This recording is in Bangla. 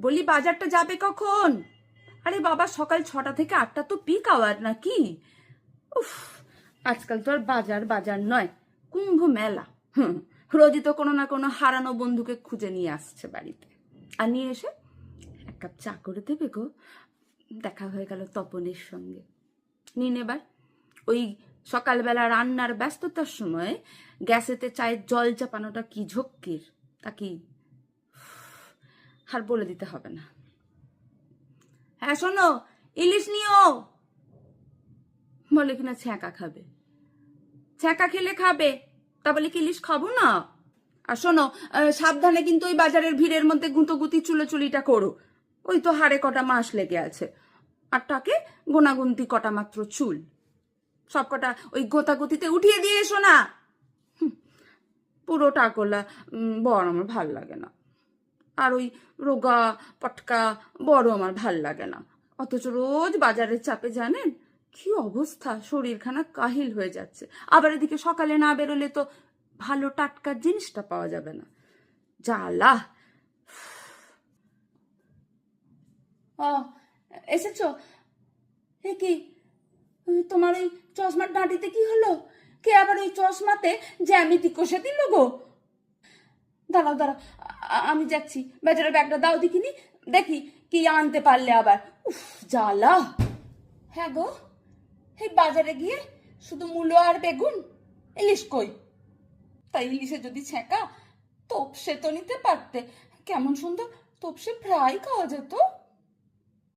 বলি বাজারটা যাবে কখন? আরে বাবা, সকাল 6টা থেকে 8টা তো পিক আওয়ার নাকি? উফ, আজকাল তো আর বাজার বাজার নয়, কুম্ভ মেলা। রোজই তো কোনো না কোনো হারানো বন্ধুকে খুঁজে নিয়ে আসছে বাড়িতে, আর নিয়ে এসে 1 কাপ চা করে দেবে গো। দেখা হয়ে গেল তপনের সঙ্গে। নিন এবার ওই সকালবেলা রান্নার ব্যস্ততার সময় গ্যাসেতে চায়ের জল চাপানোটা কি ঝক্কির, তা কি আর বলে দিতে হবে না। হ্যাঁ শোনো, ইলিশ নিও। বলে কিনা ছ্যাঁকা খাবে। ছ্যাঁকা খেলে খাবে, তা বলে কি ইলিশ খাবো না? আর শোনো, সাবধানে কিন্তু ওই বাজারের ভিড়ের মধ্যে গুঁতোগুতি চুলোচুলিটা করো। ওই তো হাড়ে কটা মাস লেগে আছে, আর তাকে গোনাগুন্তি কটা মাত্র চুল, সব কটা ওই গোতাগুতিতে উঠিয়ে দিয়ে এসো না। পুরো টাকলা বর আমার ভাল লাগে না, আর ওই রোগা পটকা বড় আমার ভাল লাগে না। অথচ রোজ বাজারের চাপে জানেন কি অবস্থা, শরীরখানা কাহিল হয়ে যাচ্ছে। আবার এদিকে সকালে না বেরোলে তো ভালো টাটকা জিনিসটা পাওয়া যাবে না, জ্বালা। ও, এসেছো? এ কি, তোমার ওই চশমার ডাঁটিতে কি হলো? কে আবার ওই চশমাতে জ্যামিতি কষে দিল গো? দাঁড়াও দাঁড়াও, আমি যাচ্ছি, বাজারের ব্যাগটা দাও দেখিনি, দেখি কি আনতে পারলে আবার। উফ, জ্বালা। হ্যাঁ গো, এই বাজারে গিয়ে শুধু মূলো আর বেগুন, ইলিশ কই? তাই ইলিশে যদি ছেঁকা তোপসে তো নিতে পারতে, কেমন সুন্দর তোপসে ফ্রাই খাওয়া যেত।